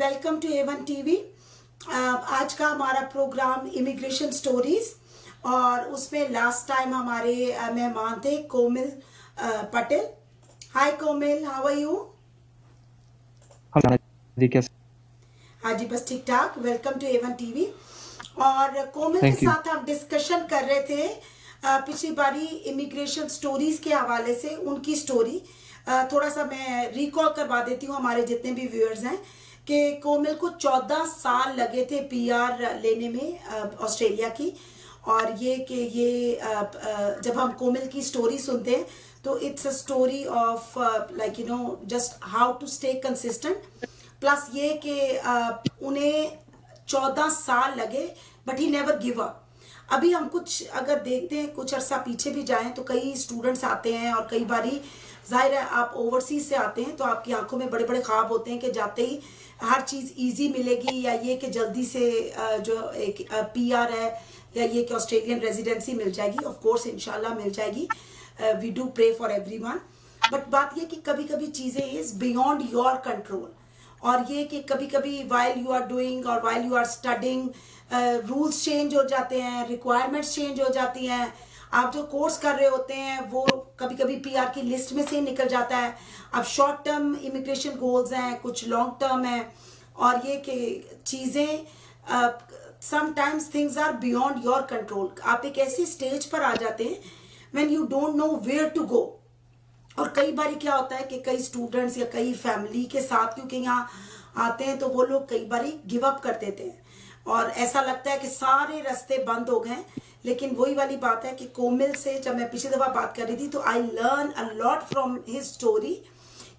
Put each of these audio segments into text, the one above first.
Welcome to Avon TV. आज का हमारा प्रोग्राम इमिग्रेशन स्टोरीज, और उसमें लास्ट टाइम हमारे मेहमान थे Komil Patel. Hi Komil, how are you? जी कैसे? हाँ जी, बस ठीक ठाक। Welcome to Avon TV. और कोमिल के थैंक यू। साथ हम डिस्कशन कर रहे थे पिछली बारी इमिग्रेशन स्टोरीज के हवाले से, उनकी स्टोरी थोड़ा सा मैं रिकॉल करवा देती हूँ हमारे जितने भी व्यूअर्स हैं कि कोमिल को 14 साल लगे थे पीआर लेने में ऑस्ट्रेलिया की। और ये कि ये जब हम कोमिल की स्टोरी सुनते हैं तो it's a story of like just how to stay consistent. Plus ये कि उन्हें 14 साल लगे but he never give up. अभी हम कुछ अगर देखते हैं, कुछ अरसा पीछे भी जाएं तो कई स्टूडेंट्स आते हैं और कई बारी जाहिर है आप ओवरसीज से आते हैं तो आपकी आंखों में बड़े बड़े ख्वाब होते हैं कि जाते ही हर चीज़ इजी मिलेगी, या ये कि जल्दी से जो एक पीआर है या ये कि ऑस्ट्रेलियन रेजिडेंसी मिल जाएगी। ऑफ कोर्स इंशाल्लाह मिल जाएगी, we do pray for everyone. But बात ये कि कभी कभी चीज़ें इज बियॉन्ड योर कंट्रोल, और ये कि कभी कभी वाइल यू आर डूइंग और while you are studying rules change हो जाते हैं, रिक्वायरमेंट्स चेंज हो जाती हैं। आप जो कोर्स कर रहे होते हैं वो कभी कभी पीआर की लिस्ट में से निकल जाता है। अब शॉर्ट टर्म इमिग्रेशन गोल्स हैं, कुछ लॉन्ग टर्म है, और ये कि चीज़ें sometimes things are beyond your control. आप एक ऐसी स्टेज पर आ जाते हैं when you don't know where to go. और कई बार क्या होता है कि कई स्टूडेंट्स या कई फैमिली के साथ क्योंकि यहाँ आते हैं तो वो लोग कई बार गिव अप कर देते हैं और ऐसा लगता है कि सारे रास्ते बंद हो गए। लेकिन वही वाली बात है कि कोमिल से जब मैं पिछली दफ़ा बात कर रही थी तो I learn a lot from his story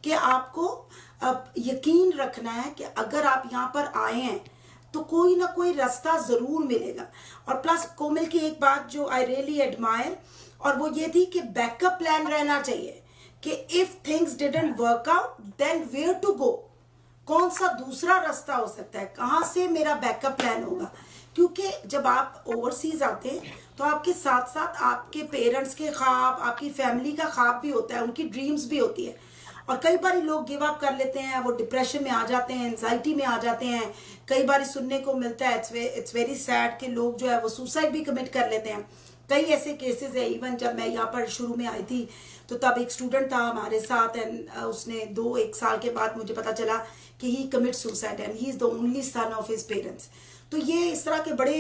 कि आपको यकीन रखना है कि अगर आप यहाँ पर आए हैं तो कोई ना कोई रास्ता ज़रूर मिलेगा। और प्लस कोमिल की एक बात जो आई रियली एडमायर, और वो ये थी कि बैकअप प्लान रहना चाहिए कि if things didn't work out then where to go. कौन सा दूसरा रास्ता हो सकता है, कहाँ से मेरा बैकअप प्लान होगा। क्योंकि जब आप ओवरसीज आते हैं तो आपके साथ साथ आपके पेरेंट्स के ख्वाब, आपकी फैमिली का ख्वाब भी होता है, उनकी ड्रीम्स भी होती है। और कई बार लोग गिव अप कर लेते हैं, वो डिप्रेशन में आ जाते हैं, एंजाइटी में आ जाते हैं। कई बार सुनने को मिलता है, इट्स वेरी सैड कि लोग जो है वो सुसाइड भी कमिट कर लेते हैं। कई ऐसे केसेस है। इवन जब मैं यहाँ पर शुरू में आई थी तो तब एक स्टूडेंट था हमारे साथ, एंड उसने 2-1 साल के बाद मुझे पता चला कि ही commit suicide and he is the only son of his parents. तो ये इस तरह के बड़े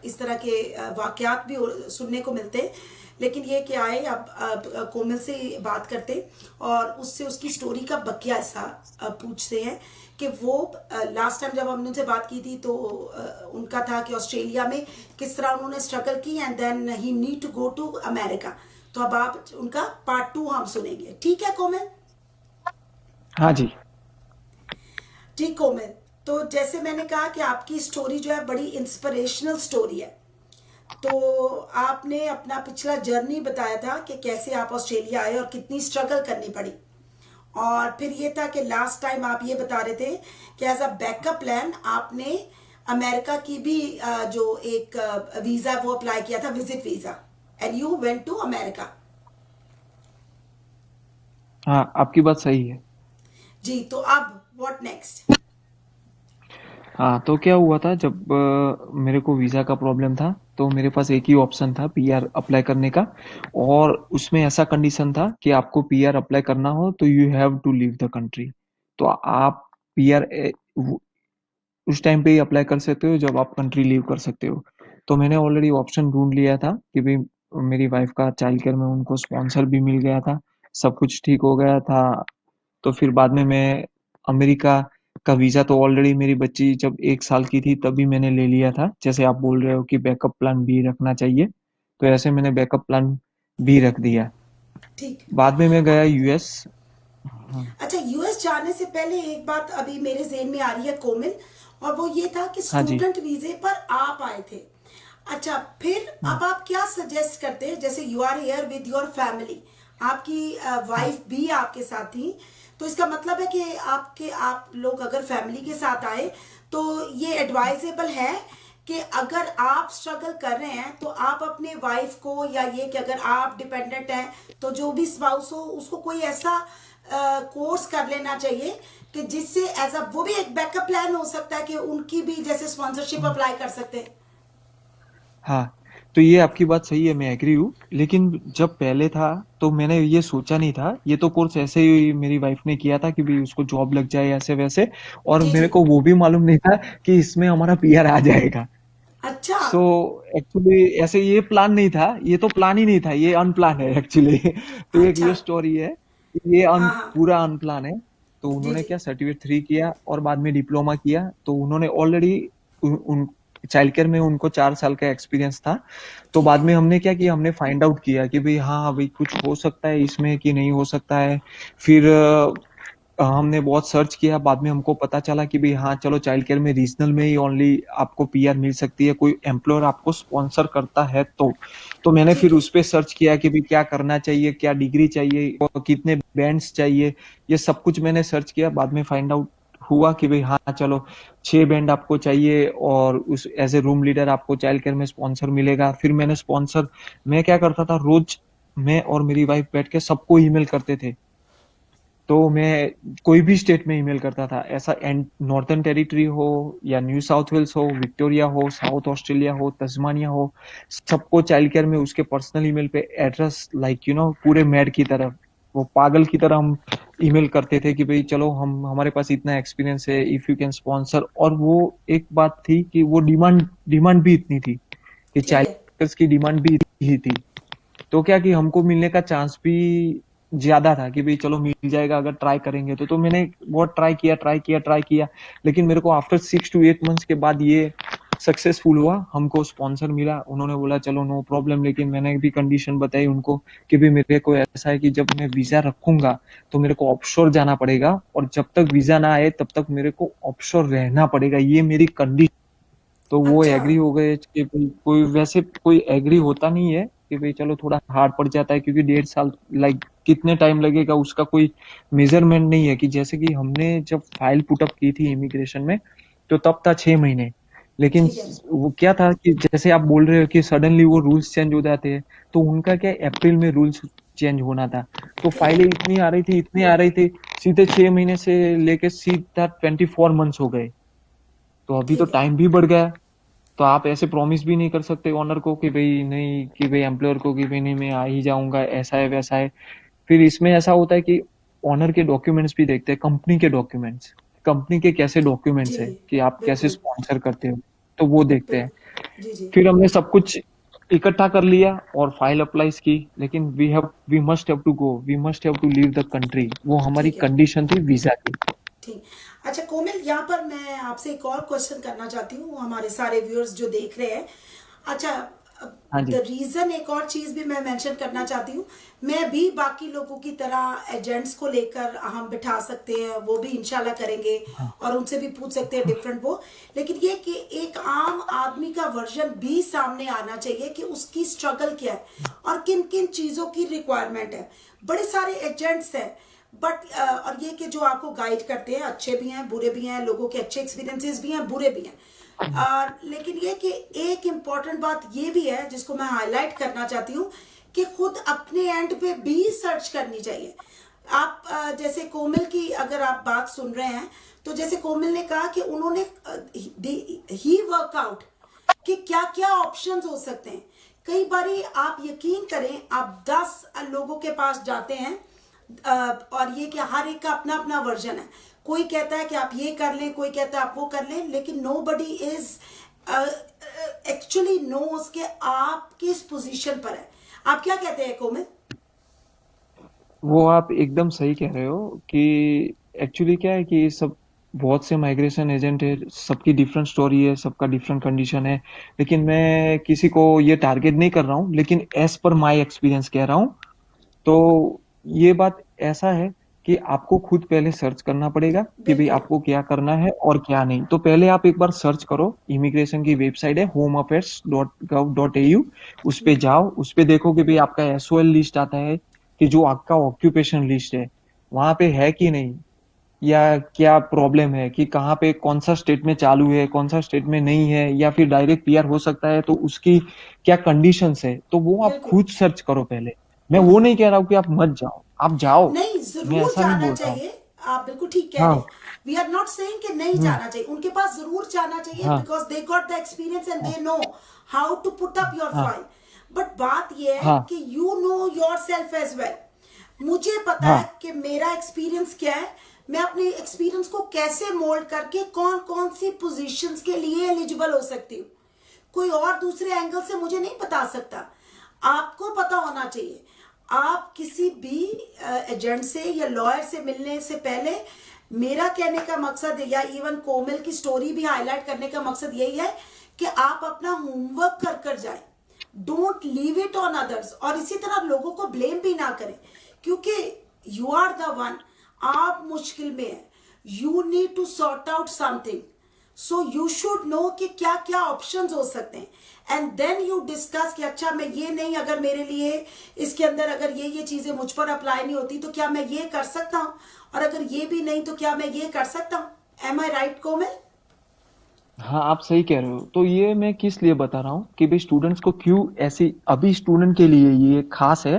इस तरह के वाकयात भी सुनने को मिलते हैं। लेकिन ये क्या है, अब कोमल से बात करते और उससे उसकी स्टोरी का बकिया हिस्सा पूछते हैं कि वो लास्ट टाइम जब हमने उनसे बात की थी तो उनका था कि ऑस्ट्रेलिया में किस तरह उन्होंने स्ट्रगल की and then he need to go to America. तो अब आप उनका पार्ट 2 हम सुनेंगे। ठीक है कोमल? हाँ जी। ठीक कोमल, तो जैसे मैंने कहा कि आपकी स्टोरी जो है बड़ी इंस्पिरेशनल स्टोरी है। तो आपने अपना पिछला जर्नी बताया था कि कैसे आप ऑस्ट्रेलिया आए और कितनी स्ट्रगल करनी पड़ी। और फिर ये था कि लास्ट टाइम आप ये बता रहे थे कि एज अ बैकअप प्लान आपने अमेरिका की भी जो एक वीज़ा वो अप्लाई किया था, visit visa, and you went to America. हाँ, आपकी बात सही है। जी, तो अब व्हाट नेक्स्ट? हाँ, तो क्या हुआ था जब मेरे को वीज़ा का प्रॉब्लम था तो मेरे पास एक ही ऑप्शन था पीआर अप्लाई करने का। और उसमें ऐसा कंडीशन था कि आपको पीआर अप्लाई करना हो तो you have to leave the country. तो आप पीआर उस टाइम पे ही अप्लाई कर सकते हो जब आप कंट्री लीव कर सकते हो। तो मैंने ऑलरेडी ऑप्शन ढूंढ लिया था कि भाई मेरी वाइफ का चाइल्ड केयर में उनको स्पॉन्सर भी मिल गया था, सब कुछ ठीक हो गया था। तो फिर बाद में मैं अमेरिका का वीज़ा तो ऑलरेडी मेरी बच्ची जब 1 साल की थी तभी मैंने ले लिया था। जैसे आप बोल रहे हो कि बैकअप प्लान भी रखना चाहिए, तो ऐसे मैंने बैकअप प्लान भी रख दिया। ठीक। बाद में मैं गया यूएस। हाँ। अच्छा, यूएस जाने से पहले एक बात अभी मेरे ज़हन में आ रही है कोमिल, और वो ये था कि हाँ जी। स्टूडेंट वीज़े पर आप आए थे। अच्छा, फिर हाँ। अब आप क्या सजेस्ट करते हैं? जैसे you are here with your family, आपकी हाँ। वाइफ भी आपके साथ थी, तो इसका मतलब है कि आप लोग अगर फैमिली के साथ आए तो ये एडवाइजेबल है कि अगर आप स्ट्रगल कर रहे हैं तो आप अपने वाइफ को, या ये कि अगर आप डिपेंडेंट हैं तो जो भी स्पाउस हो उसको कोई ऐसा कोर्स कर लेना चाहिए कि जिससे एज अ, वो भी एक बैकअप प्लान हो सकता है कि उनकी भी जैसे स्पॉन्सरशिप अप्लाई कर सकते हैं। हाँ, तो ये आपकी बात सही है, मैं एग्री हूँ। लेकिन जब पहले था तो मैंने ये सोचा नहीं था, ये तो कोर्स ऐसे ही मेरी वाइफ ने किया था कि भाई उसको जॉब लग जाए ऐसे वैसे, और जी मेरे जी। को वो भी मालूम नहीं था कि इसमें हमारा पीआर आ जाएगा। अच्छा। सो एक्चुअली ऐसे ये प्लान नहीं था, ये तो प्लान ही नहीं था, ये अनप्लान है एक्चुअली। तो एक अच्छा। ये स्टोरी है, ये हाँ हाँ। पूरा अनप्लान है। तो जी उन्होंने जी। क्या सर्टिफिकेट 3 किया और बाद में डिप्लोमा किया, तो उन्होंने ऑलरेडी उन चाइल्ड केयर में उनको 4 साल का एक्सपीरियंस था। तो ठीक बाद है। में हमने क्या किया, हमने फाइंड आउट किया कि भाई हाँ भाई कुछ हो सकता है इसमें कि नहीं हो सकता है। फिर हमने बहुत सर्च किया, बाद में हमको पता चला कि भाई हाँ चलो चाइल्ड केयर में रीजनल में ही ओनली आपको पीआर मिल सकती है, कोई एम्प्लॉयर आपको स्पॉन्सर करता है तो मैंने ठीक फिर है। उस पे सर्च किया कि भाई क्या करना चाहिए, क्या डिग्री चाहिए और कितने बैंड्स चाहिए। ये सब कुछ मैंने सर्च किया, बाद में फाइंड आउट हुआ कि भाई हाँ चलो 6 बैंड आपको चाहिए और उस एज ए रूम लीडर आपको चाइल्ड केयर में स्पॉन्सर मिलेगा। फिर मैंने स्पॉन्सर, मैं क्या करता था रोज, मैं और मेरी वाइफ बैठ के सबको ईमेल करते थे। तो मैं कोई भी स्टेट में ईमेल करता था ऐसा, एंड नॉर्थर्न टेरिटरी हो या न्यू साउथ वेल्स हो, विक्टोरिया हो, साउथ ऑस्ट्रेलिया हो, तस्मानिया हो, सबको चाइल्ड केयर में उसके पर्सनल ईमेल पे एड्रेस लाइक पूरे मैड की तरह, वो पागल की तरह हम ईमेल करते थे कि भाई चलो हम हमारे पास इतना एक्सपीरियंस है, इफ यू कैन स्पॉन्सर। और वो एक बात थी कि वो डिमांड डिमांड भी इतनी थी कि ठीक चाइल्ड है। केयर्स की डिमांड भी ही थी। तो क्या कि हमको मिलने का चांस भी ज्यादा था कि भाई चलो मिल जाएगा अगर ट्राई करेंगे तो मैंने बहुत ट्राई किया। लेकिन मेरे को आफ्टर 6 to 8 मंथ्स के बाद ये सक्सेसफुल हुआ, हमको स्पॉन्सर मिला। उन्होंने बोला चलो नो प्रॉब्लम, लेकिन मैंने भी कंडीशन बताई उनको कि भाई मेरे को ऐसा है कि जब मैं वीजा रखूंगा तो मेरे को ऑफशोर जाना पड़ेगा, और जब तक वीजा ना आए तब तक मेरे को ऑफशोर रहना पड़ेगा, ये मेरी कंडीशन। तो वो अच्छा। एग्री हो गए कि भाई कोई वैसे कोई एग्री होता नहीं है कि भाई चलो थोड़ा हार्ड पड़ जाता है, क्योंकि 1.5 साल लाइक कितने टाइम लगेगा उसका कोई मेजरमेंट नहीं है। कि जैसे कि हमने जब फाइल पुटअप की थी इमिग्रेशन में तो तब था 6 महीने। लेकिन ठीक है। वो क्या था कि जैसे आप बोल रहे हो कि सडनली वो रूल्स चेंज हो जाते हैं, तो उनका क्या अप्रैल में रूल्स चेंज होना था। तो ठीक है। फाइलें इतनी आ रही थी सीधे 6 महीने से लेके सीधा 24 मंथ्स हो गए। तो अभी तो ठीक है। टाइम भी बढ़ गया। तो आप ऐसे प्रॉमिस भी नहीं कर सकते ओनर को कि भाई नहीं, कि भाई एम्प्लॉयर को कि भाई नहीं मैं आ ही जाऊंगा, ऐसा है वैसा है। फिर इसमें ऐसा होता है कि ओनर के डॉक्यूमेंट्स भी देखते हैं, कंपनी के डॉक्यूमेंट्स, कंपनी के कैसे जी डॉक्यूमेंट्स है जी। कि आप कैसे बिल्कुल। स्पॉन्सर करते हो, तो वो देखते हैं। बिल्कुल। जी जी। फिर हमने सब कुछ इकट्ठा कर लिया और फाइल अप्लाई की, लेकिन we must have to leave the country, वो हमारी ठीक है। कंडीशन थी वीजा की। ठीक। अच्छा कोमल, यहाँ पर मैं आपसे एक और क्वेश्चन करना चाहती हूँ, हमारे सारे व्यूअर्स जो देख रहे हैं। अच्छा, हाँ द जी। रीज़न एक और चीज़ भी मैं मेंशन करना चाहती हूँ। मैं भी बाकी लोगों की तरह एजेंट्स को लेकर हम बिठा सकते हैं, वो भी इंशाल्लाह करेंगे, हाँ और उनसे भी पूछ सकते हैं डिफरेंट वो। लेकिन ये कि एक आम आदमी का वर्जन भी सामने आना चाहिए कि उसकी स्ट्रगल क्या है और किन किन चीज़ों की रिक्वायरमेंट है। बड़े सारे एजेंट्स हैं, बट और ये कि जो आपको गाइड करते हैं, अच्छे भी हैं बुरे भी हैं, लोगों के अच्छे एक्सपीरियंसेस भी हैं बुरे भी हैं। लेकिन ये कि एक इम्पॉर्टेंट बात ये भी है जिसको मैं हाईलाइट करना चाहती हूँ कि खुद अपने एंड पे भी सर्च करनी चाहिए। आप जैसे कोमल की अगर आप बात सुन रहे हैं, तो जैसे कोमल ने कहा कि उन्होंने ही वर्कआउट कि क्या क्या ऑप्शंस हो सकते हैं। कई बारी आप यकीन करें, आप 10 लोगों के पास जाते हैं, और ये कि हर एक का अपना अपना वर्जन है। कोई कहता है कि आप ये कर लें, कोई कहता है आप वो कर लें, लेकिन nobody is actually knows कि आप किस पोजीशन पर है। आप क्या कहते हैं कोमल? वो आप एकदम सही कह रहे हो कि एक्चुअली क्या है कि सब बहुत से माइग्रेशन एजेंट है, सबकी डिफरेंट स्टोरी है, सबका डिफरेंट कंडीशन है। लेकिन मैं किसी को ये टारगेट नहीं कर रहा हूँ, लेकिन एज पर माय एक्सपीरियंस कह रहा हूँ। तो ये बात ऐसा है कि आपको खुद पहले सर्च करना पड़ेगा कि भाई बिल्कुल। आपको क्या करना है और क्या नहीं। तो पहले आप एक बार सर्च करो, इमिग्रेशन की वेबसाइट है homeaffairs.gov.au, उस पे जाओ, उस पे देखो कि भाई आपका एसओएल लिस्ट आता है कि जो आपका ऑक्यूपेशन लिस्ट है वहां पे है कि नहीं। या क्या प्रॉब्लम है, कि कहाँ पे कौन सा स्टेट में चालू है, कौन सा स्टेट में नहीं है, या फिर डायरेक्ट पीआर हो सकता है तो उसकी क्या कंडीशंस है, तो वो आप बिल्कुल, खुद सर्च करो पहले। मैं वो बिल्कुल। नहीं कह रहा हूँ कि आप मत जाओ, आप जाओ। नहीं, मैं ज़रूर ऐसा नहीं जाना बोल रहा हूँ। चाहिए। आप बिल्कुल ठीक कह रहे हाँ। हैं। वी आर नॉट सेइंग कि नहीं हम्म। जाना चाहिए। उनके पास ज़रूर जाना चाहिए हाँ। Because they got the experience and हाँ। They know how to put up your हाँ। फाइल। बट बात ये है हाँ। कि you know yourself as well. मुझे पता है हाँ। कि मेरा एक्सपीरियंस क्या है, मैं अपने एक्सपीरियंस को कैसे मोल्ड करके कौन-कौन सी पोज़ीशंस के लिए एलिजिबल हो सकती हूँ। कोई और दूसरे एंगल से मुझे नहीं बता सकता। आपको पता होना चाहिए। आप किसी भी एजेंट से या लॉयर से मिलने से पहले, मेरा कहने का मकसद या इवन कोमल की स्टोरी भी हाईलाइट करने का मकसद यही है कि आप अपना होमवर्क कर कर जाएं। Don't leave it on others. और इसी तरह लोगों को ब्लेम भी ना करें, क्योंकि यू आर द वन। आप मुश्किल में हैं, you need to sort out something. So you should know कि क्या क्या ऑप्शंस हो सकते हैं एंड देन यू डिस्कस कि अच्छा मैं ये नहीं, अगर मेरे लिए इसके अंदर अगर ये चीजें मुझ पर अप्लाई नहीं होती तो क्या मैं ये कर सकता हूं, और अगर ये भी नहीं तो क्या मैं ये कर सकता हूं। एम आई राइट कोमल? हाँ, आप सही कह रहे हो। तो ये मैं किस लिए बता रहा हूँ कि भाई स्टूडेंट्स को क्यों ऐसी, अभी स्टूडेंट के लिए ये खास है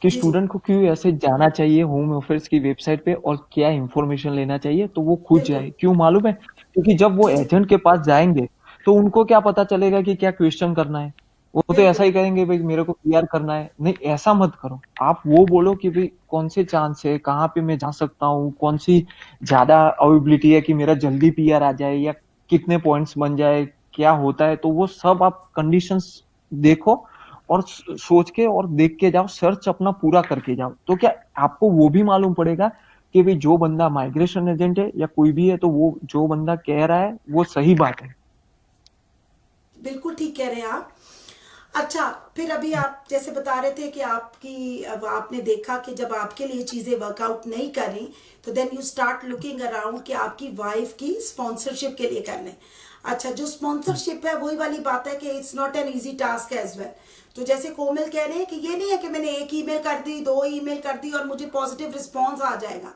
कि जी, जी। स्टूडेंट को क्यों ऐसे जाना चाहिए होम अफेयर्स की वेबसाइट पे और क्या इंफॉर्मेशन लेना चाहिए, तो वो खुद बिल्कुल। जाए। क्यों मालूम है? क्योंकि जब वो जी, जी। एजेंट के पास जाएंगे तो उनको क्या पता चलेगा कि क्या क्वेश्चन करना है। वो तो ऐसा बिल्कुल, ही कहेंगे भाई मेरे को पीआर करना है। नहीं, ऐसा मत करो। आप वो बोलो कि भाई कौन से चांस है, कहाँ पे मैं जा सकता हूँ, कौन सी ज्यादा अवेबिलिटी है कि मेरा जल्दी पीआर आ जाए, या कितने पॉइंट्स बन जाए, क्या होता है। तो वो सब आप कंडीशंस देखो और सोच के और देख के जाओ, सर्च अपना पूरा करके जाओ। तो क्या आपको वो भी मालूम पड़ेगा कि भाई जो बंदा माइग्रेशन एजेंट है या कोई भी है, तो वो जो बंदा कह रहा है वो सही बात है। बिल्कुल ठीक कह रहे हैं आप। अच्छा, फिर अभी आप जैसे बता रहे थे कि आपकी, अब आपने देखा कि जब आपके लिए चीज़ें वर्कआउट नहीं कर रही तो then you start looking around कि आपकी वाइफ की स्पॉन्सरशिप के लिए कर लें। अच्छा, जो स्पॉन्सरशिप है वही वाली बात है कि it's not an easy task as well. तो जैसे कोमल कह रहे हैं कि ये नहीं है कि मैंने एक ईमेल कर दी, दो ईमेल कर दी और मुझे पॉजिटिव रिस्पॉन्स आ जाएगा।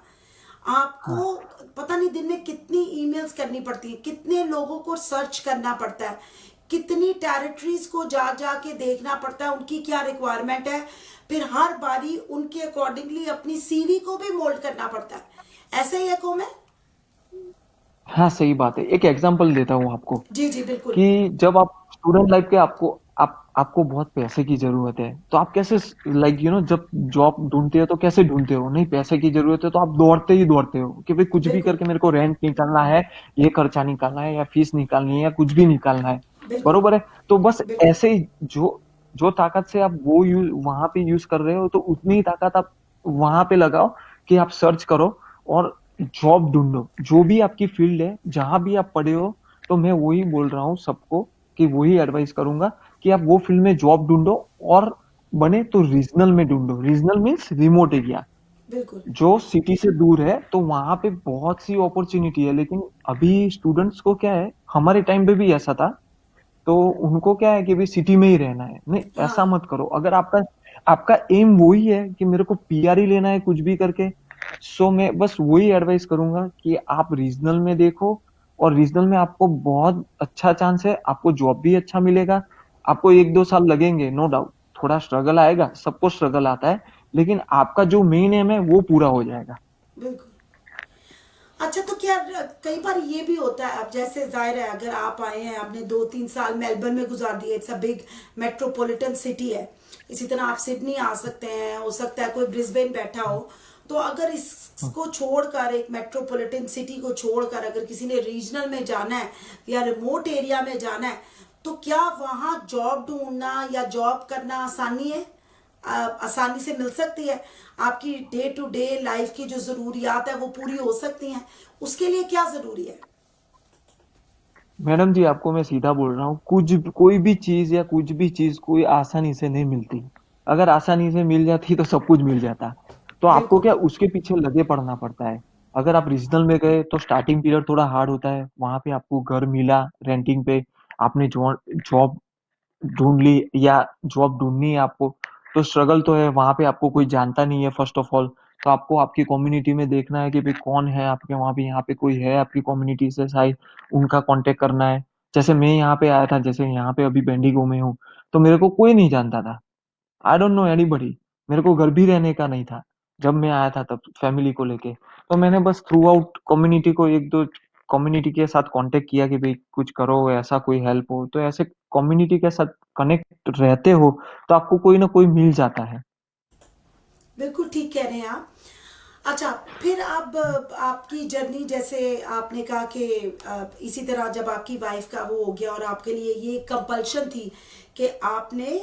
हाँ। आपको पता नहीं दिन में कितनी ईमेल्स करनी पड़ती है, कितने लोगों को सर्च करना पड़ता है, कितनी टेरिटरीज को जा जा के देखना पड़ता है उनकी क्या रिक्वायरमेंट है। फिर हर बारी उनके अकॉर्डिंगली अपनी सीवी को भी मोल्ड करना पड़ता है। ऐसा ही है कोमल? हाँ, सही बात है। एक एग्जांपल देता हूँ आपको जी, जी, बिल्कुल। कि जब आप स्टूडेंट लाइफ के आपको बहुत पैसे की जरूरत है, तो आप कैसे, लाइक जब जॉब ढूंढते हो तो कैसे ढूंढते हो? नहीं, पैसे की जरूरत है तो आप दौड़ते ही दौड़ते हो कि भाई कुछ भी बिल्कुल, करके मेरे को रेंट निकालना है, ये खर्चा निकालना है, या फीस निकालनी है, या कुछ भी निकालना है। बिल्कुल, बरोबर है? तो बस बिल्कुल। ऐसे ही जो जो ताकत से आप वो वहां पे यूज कर रहे हो, तो उतनी ही ताकत आप वहां पे लगाओ कि आप सर्च करो और जॉब ढूंढो। जो भी आपकी फील्ड है, जहां भी आप पढ़े हो, तो मैं वही बोल रहा हूँ सबको, कि वही एडवाइस करूंगा कि आप वो फील्ड में जॉब ढूंढो। और बने तो रीजनल में ढूंढो। रीजनल मीन्स रिमोट एरिया, बिल्कुल। जो सिटी से दूर है, तो वहां पे बहुत सी अपॉर्चुनिटी है। लेकिन अभी स्टूडेंट्स को क्या है, हमारे टाइम पे भी ऐसा था, तो उनको क्या है कि भाई सिटी में ही रहना है। नहीं, ऐसा हाँ। मत करो। अगर आपका आपका एम वही है कि मेरे को पीआर ही लेना है कुछ भी करके, सो मैं बस वही एडवाइस करूंगा कि आप रीजनल में देखो। और रीजनल में आपको बहुत अच्छा चांस है, आपको जॉब भी अच्छा मिलेगा। आपको 1-2 साल लगेंगे, नो डाउट, थोड़ा स्ट्रगल आएगा, सबको स्ट्रगल आता है, लेकिन आपका जो मेन एम है वो पूरा हो जाएगा। बिल्कुल। अच्छा, तो क्या कई बार ये भी होता है, अब जैसे जाहिर है अगर आप आए हैं, आपने 2-3 साल मेलबर्न में गुजार दिए, it's a big metropolitan city है। इसी तरह आप सिडनी आ सकते हैं, हो सकता है कोई ब्रिस्बेन बैठा हो। तो अगर इसको छोड़कर, एक मेट्रोपॉलिटन सिटी को छोड़कर अगर किसी ने रीजनल में जाना है या रिमोट एरिया में जाना है, तो क्या वहाँ जॉब ढूंढना या जॉब करना आसानी है? आसानी से मिल सकती है? आपकी डे टू डे लाइफ की जो ज़रूरियात है वो पूरी हो सकती हैं? उसके लिए क्या ज़रूरी है? मैडम जी, आपको मैं सीधा बोल रहा हूँ, कुछ कोई भी चीज या कुछ भी चीज कोई आसानी से नहीं मिलती। अगर आसानी से मिल जाती तो सब कुछ मिल जाता। तो आपको बिल्कुल, क्या उसके पीछे लगे पड़ना पड़ता है। अगर आप रीजनल में गए तो स्टार्टिंग पीरियड थोड़ा हार्ड होता है, वहां पे आपको घर मिला रेंटिंग पे, आपने जॉब जॉब ढूंढ ली, या जॉब ढूंढनी है आपको, तो स्ट्रगल तो है। वहां पे आपको कोई जानता नहीं है फर्स्ट ऑफ ऑल, तो आपको आपकी कम्युनिटी में देखना है कि भाई कौन है आपके वहाँ पे, यहाँ पे कोई है आपकी कम्युनिटी से शायद, उनका कांटेक्ट करना है। जैसे मैं यहाँ पे आया था, जैसे यहाँ पे अभी बेंडिगो में हूँ, तो मेरे को कोई नहीं जानता था। I don't know anybody. मेरे को घर भी रहने का नहीं था जब मैं आया था, तब फैमिली को लेके। तो मैंने बस थ्रू आउट कम्युनिटी को, एक दो कम्युनिटी के साथ कांटेक्ट किया कि भाई कुछ करो, ऐसा कोई हेल्प हो, तो ऐसे कम्युनिटी के साथ कनेक्ट रहते हो तो आपको कोई ना कोई मिल जाता है। बिल्कुल ठीक कह रहे हैं आप। अच्छा, फिर अब आपकी जर्नी, जैसे आपने कहा कि इसी तरह जब आपकी वाइफ का वो हो गया और आपके लिए ये कंपल्शन थी कि आपने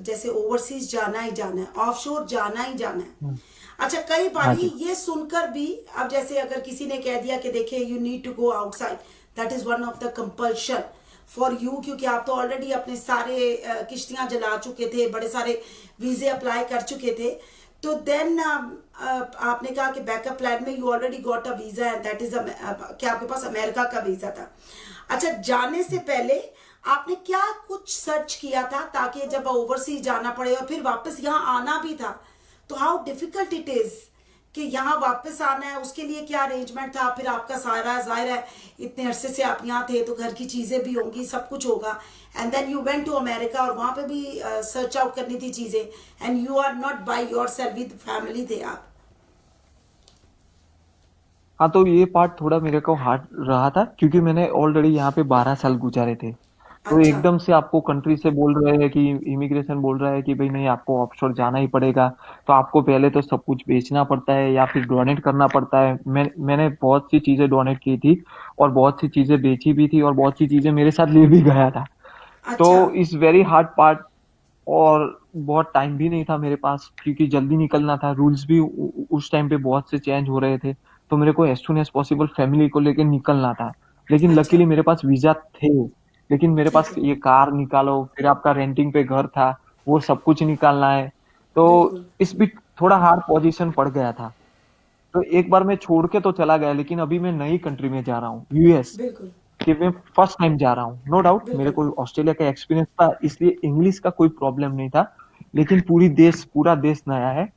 जैसे ओवरसीज जाना ही जाना है, ऑफशोर जाना ही जाना है। हम्म, अच्छा, कई हाँ बारी जी। ये सुनकर भी, अब जैसे अगर किसी ने कह दिया कि देखिए you need to go outside, that is one of the compulsion for you, क्योंकि आप तो ऑलरेडी अपने सारे किश्तियां जला चुके थे, बड़े सारे वीजे अप्लाई कर चुके थे। तो देन आपने कहा कि बैकअप प्लान में you already got a visa and that is क्या आपके पास अमेरिका का वीजा था। अच्छा, जाने से पहले आपने क्या कुछ सर्च किया था ताकि जब ओवरसीज जाना पड़े और फिर वापस यहाँ आना भी था, तो हाउ डिफिकल्ट इट इज कि यहाँ वापस आना है, उसके लिए क्या अरेंजमेंट था? फिर आपका सारा, जाहिर है इतने अरसे से आप यहाँ थे तो घर की चीजें भी होंगी, सब कुछ होगा, and then you went to America और वहां पे भी सर्च आउट करनी थी चीजें, and you are not by yourself, with family थे आप। हाँ, तो ये पार्ट थोड़ा मेरे को हार्ड रहा था क्योंकि मैंने ऑलरेडी यहाँ पे 12 साल गुजारे थे। तो अच्छा। एकदम से आपको कंट्री से बोल रहे हैं कि इमिग्रेशन बोल रहा है कि भाई नहीं, आपको ऑफशोर जाना ही पड़ेगा। तो आपको पहले तो सब कुछ बेचना पड़ता है या फिर डोनेट करना पड़ता है। मैंने बहुत सी चीजें डोनेट की थी और बहुत सी चीजें बेची भी थी और बहुत सी चीजें मेरे साथ ले भी गया था। तो अच्छा। इस वेरी हार्ड पार्ट। और बहुत टाइम भी नहीं था मेरे पास क्योंकि जल्दी निकलना था। रूल्स भी उस टाइम पे बहुत से चेंज हो रहे थे। तो मेरे को as soon as possible family को लेकर निकलना था। लेकिन अच्छा। लकीली मेरे पास वीजा थे। लेकिन मेरे ठीक पास है। ये कार निकालो, फिर आपका रेंटिंग पे घर था, वो सब कुछ निकालना है। तो बिल्कुल। इस भी थोड़ा हार्ड पोजीशन पड़ गया था। तो एक बार मैं छोड़ के तो चला गया, लेकिन अभी मैं नई कंट्री में जा रहा हूँ, यूएस। बिल्कुल। कि मैं फर्स्ट टाइम जा रहा हूँ, नो डाउट मेरे बिल्कुल। को ऑस्ट्रेलिया का एक्सपीरियंस था, इसलिए इंग्लिश का कोई प्रॉब्लम नहीं था। लेकिन पूरा देश नया है।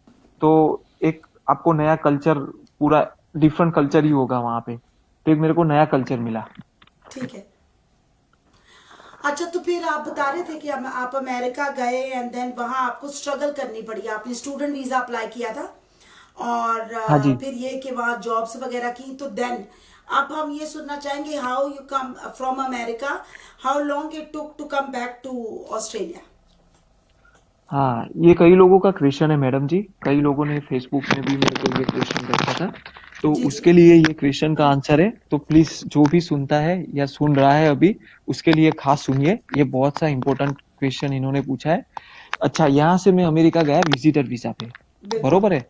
तो एक आपको नया कल्चर, पूरा डिफरेंट कल्चर ही होगा वहां पे। तो एक मेरे को नया कल्चर मिला। ठीक है। अच्छा, तो फिर आप बता रहे थे कि आप अमेरिका गए एंड देन वहां आपको स्ट्रगल करनी पड़ी, आपने स्टूडेंट वीजा अप्लाई किया था और हाँ जी। फिर ये कि वहाँ जॉब्स वगैरह की, तो देन अब हम ये सुनना चाहेंगे how you come from America, how long it took to come back to Australia. हाँ, ये कई लोगों का क्वेश्चन है मैडम जी। कई लोगों ने फेसबुक में भी मेरे को ये क्वेश्चन रखा था। तो जी जी। उसके लिए ये क्वेश्चन का आंसर है, तो प्लीज जो भी सुनता है या सुन रहा है अभी, उसके लिए खास सुनिए। ये बहुत सा इंपॉर्टेंट क्वेश्चन इन्होंने पूछा है। अच्छा, यहाँ से मैं अमेरिका गया विजिटर वीजा पे, बिल्कुल। बरोबर है।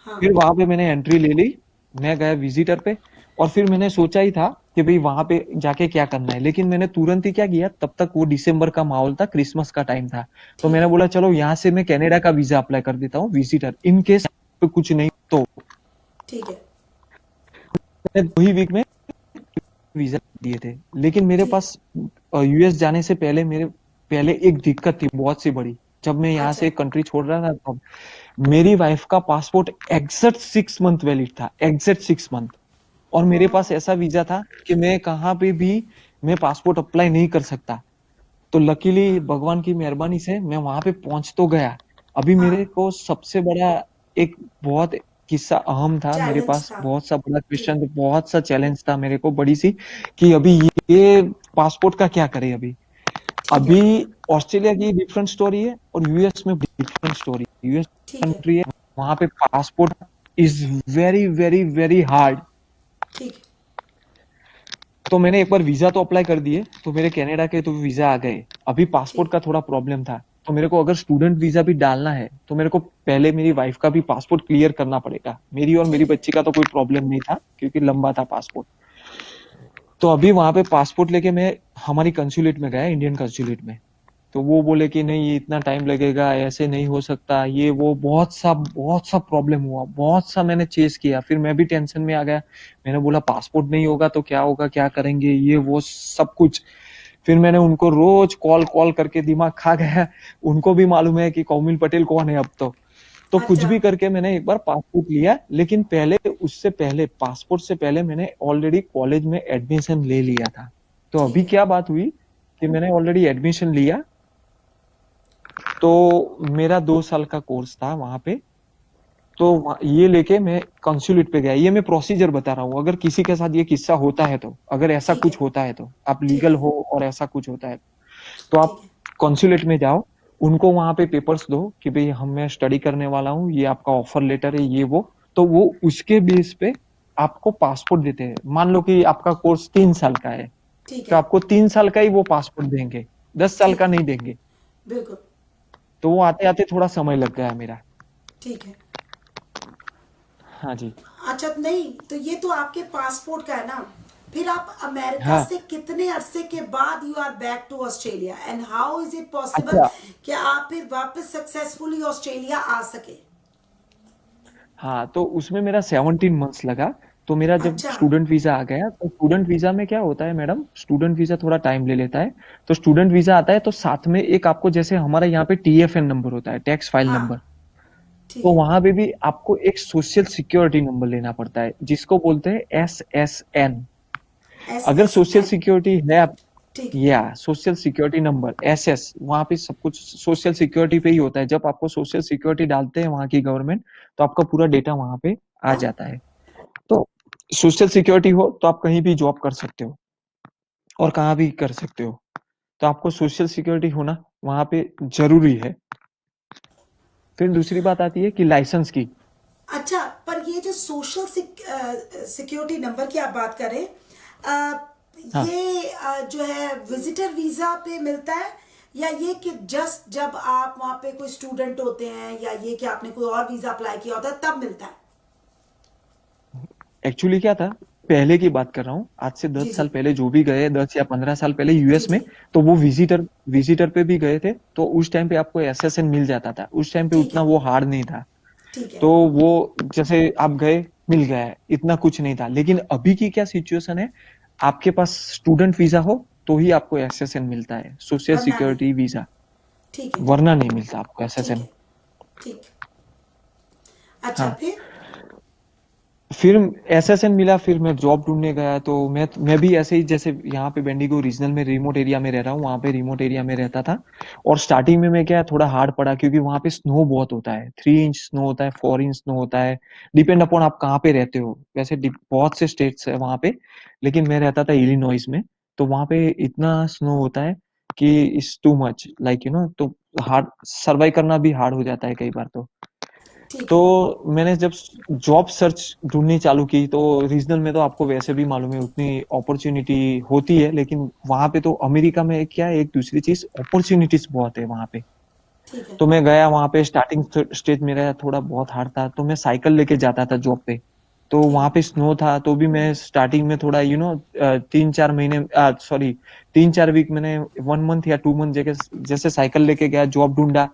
हाँ। फिर वहां पे मैंने एंट्री ले ली, मैं गया विजिटर पे। और फिर मैंने सोचा ही था कि भाई वहां पे जाके क्या करना है, लेकिन मैंने तुरंत ही क्या किया, तब तक वो दिसंबर का माहौल था, क्रिसमस का टाइम था। तो ठीक मैंने है। बोला चलो यहाँ से मैं कनाडा का वीजा अप्लाई कर देता हूँ विजिटर, इन केस पे कुछ नहीं तो। ठीक है। मैंने 2 ही वीक में वीजा दिए थे। लेकिन मेरे ठीक है। पास यूएस जाने से पहले मेरे पहले एक दिक्कत थी बहुत सी बड़ी। जब मैं यहाँ अच्छा। से कंट्री छोड़ रहा था, तब मेरी वाइफ का पासपोर्ट एग्जैक्ट 6 मंथ वैलिड था, एग्जैक्ट 6 मंथ। और मेरे वाह। पास ऐसा वीजा था कि मैं कहाँ पे भी मैं पासपोर्ट अप्लाई नहीं कर सकता। तो लकीली भगवान की मेहरबानी से मैं वहां पे पहुंच तो गया। अभी हाँ। मेरे को सबसे बड़ा एक बहुत किस्सा अहम था मेरे चैलेंज पास, था। बहुत सा बड़ा ठीक। क्वेश्चन, बहुत सा चैलेंज था मेरे को, बड़ी सी, कि अभी ये पासपोर्ट का क्या करे अभी। ठीक अभी है। ऑस्ट्रेलिया की डिफरेंट स्टोरी है और यूएस में डिफरेंट स्टोरी है। यूएस ठीक है। कंट्री है, वहां पे passport is very very very hard. ठीक है। तो मैंने एक बार वीजा तो अप्लाई कर दिए, तो मेरे कनाडा के तो वीजा आ गए। अभी पासपोर्ट ठीक। का थोड़ा प्रॉब्लम था। तो मेरे को अगर स्टूडेंट वीजा भी डालना है तो मेरे को पहले मेरी वाइफ का भी पासपोर्ट क्लियर करना पड़ेगा। मेरी और मेरी ठीक है। बच्ची का तो कोई प्रॉब्लम नहीं था क्योंकि लंबा था पासपोर्ट। तो अभी वहां पे पासपोर्ट लेके मैं हमारी कंसुलेट में गया, इंडियन कंसुलेट में। तो वो बोले कि नहीं, ये इतना टाइम लगेगा, ऐसे नहीं हो सकता, ये वो बहुत सा प्रॉब्लम हुआ, बहुत सा मैंने चेस किया। फिर मैं भी टेंशन में आ गया। मैंने बोला पासपोर्ट नहीं होगा तो क्या होगा, क्या करेंगे, ये वो सब कुछ। फिर मैंने उनको रोज कॉल कॉल करके दिमाग खा गया। उनको भी मालूम है कि कौमिल पटेल कौन है अब तो। तो कुछ अच्छा। भी करके मैंने एक बार पासपोर्ट लिया, लेकिन पहले उससे पहले पासपोर्ट से पहले मैंने ऑलरेडी कॉलेज में एडमिशन ले लिया था। तो ठीक अभी है। क्या बात हुई कि मैंने ऑलरेडी एडमिशन लिया, तो मेरा 2 साल का कोर्स था वहां पे। तो ये लेके मैं कंसुलेट पे गया। ये मैं प्रोसीजर बता रहा हूँ, अगर किसी के साथ ये किस्सा होता है तो, अगर ऐसा ठीक है। कुछ होता है तो, आप ठीक लीगल है। हो और ऐसा कुछ होता है तो आप ठीक है। कॉन्सुलेट में जाओ, उनको वहां पे पेपर्स दो कि भाई हम मैं स्टडी करने वाला हूँ, ये आपका ऑफर लेटर है, ये वो। तो वो उसके बेस पे आपको पासपोर्ट देते हैं। मान लो कि आपका कोर्स 3 साल का है, ठीक तो है। आपको 3 साल का ही वो पासपोर्ट देंगे, 10 साल ठीक का है। नहीं देंगे। बिल्कुल। तो वो आते आते थोड़ा समय लग गया मेरा। ठीक है। हाँ जी। अच्छा, नहीं तो ये तो आपके पासपोर्ट का है ना। फिर आप अमेरिका हाँ। से कितने अरसे के बाद you are back to Australia, and how is it possible अच्छा। कि आप फिर वापस सक्सेसफुली ऑस्ट्रेलिया आ सके? हाँ, तो उसमें मेरा 17 मंथ्स लगा। तो मेरा जब अच्छा। स्टूडेंट वीजा आ गया, तो स्टूडेंट वीजा में क्या होता है मैडम, स्टूडेंट वीजा थोड़ा टाइम ले लेता है। तो स्टूडेंट वीजा आता है तो साथ में एक आपको, जैसे हमारा यहाँ पे TFN नंबर होता है, टैक्स फाइल हाँ। नंबर। ठीक तो है। वहां पे भी आपको एक सोशल सिक्योरिटी नंबर लेना पड़ता है, जिसको बोलते हैं SSN। एस अगर एस सोशल एन सिक्योरिटी है आप, ठीक है। या सोशल सिक्योरिटी नंबर SS, वहां पे सब कुछ सोशल सिक्योरिटी पे ही होता है। जब आपको सोशल सिक्योरिटी डालते हैं वहां की गवर्नमेंट, तो आपका पूरा डेटा वहां पे आ जाता है। तो सोशल सिक्योरिटी हो तो आप कहीं भी जॉब कर सकते हो और कहाँ भी कर सकते हो। तो आपको सोशल सिक्योरिटी होना वहां पे जरूरी है। फिर दूसरी बात आती है कि लाइसेंस की। अच्छा, पर ये जो सोशल सिक्योरिटी नंबर की आप बात करें, हाँ। ये जो है विजिटर वीजा पे मिलता है, या ये कि जस्ट जब आप वहां पे कोई स्टूडेंट होते हैं, या ये कि आपने कोई और वीजा अप्लाई किया होता है तब मिलता है? एक्चुअली क्या था, पहले की बात कर रहा हूँ, आज से जी 10 साल जी। पहले जो भी गए, 10 या 15 साल पहले जी यूएस में, जी। तो वो विजिटर विजिटर पे भी गए थे। तो उस टाइम पे आपको SSN मिल जाता था। उस टाइम पे ठीक उतना है। वो हार्ड नहीं था। ठीक है। तो वो जैसे आप गए, मिल गया है, इतना कुछ नहीं था। लेकिन अभी की क्या सिचुएशन है, आपके पास स्टूडेंट वीजा हो तो ही आपको SSN मिलता है, सोशल वरना नहीं। Security visa. ठीक है। वरना नहीं मिलता आपको ठीक SSN। है। ठीक। अच्छा, हाँ। फिर? फिर SSN मिला, फिर मैं जॉब ढूंढने गया। तो मैं भी ऐसे ही, जैसे यहाँ पे बेंडिगो रीजनल में रिमोट एरिया में रह रहा हूँ, वहां पे रिमोट एरिया में रहता था। और स्टार्टिंग में मैं क्या, थोड़ा हार्ड पड़ा, क्योंकि वहां पे स्नो बहुत होता है, 3 इंच स्नो होता है, 4 इंच स्नो होता है। डिपेंड अपॉन आप कहाँ पे रहते हो। वैसे बहुत से स्टेट्स है वहां पे, लेकिन मैं रहता था इलिनॉइस में। तो वहां पे इतना स्नो होता है कि इट्स टू मच, लाइक तो हार्ड सर्वाइव करना भी हार्ड हो जाता है कई बार। ठीक तो है। मैंने जब जॉब सर्च ढूंढनी चालू की, तो रीजनल में तो आपको वैसे भी मालूम है उतनी अपॉर्चुनिटी होती है, लेकिन वहां पे तो अमेरिका में क्या है, एक दूसरी चीज, अपॉर्चुनिटीज बहुत है वहां पे। ठीक है। तो मैं गया वहां पे, स्टार्टिंग स्टेज मेरा थोड़ा बहुत हार्ड था, तो मैं साइकिल लेके जाता था जॉब पे। तो ठीक वहां है। पे स्नो था, तो भी मैं स्टार्टिंग में थोड़ा 3-4 महीने, सॉरी 3-4 वीक, मैंने 1 मंथ या 2 मंथ जगह जैसे साइकिल लेके गया, जॉब ढूंढा।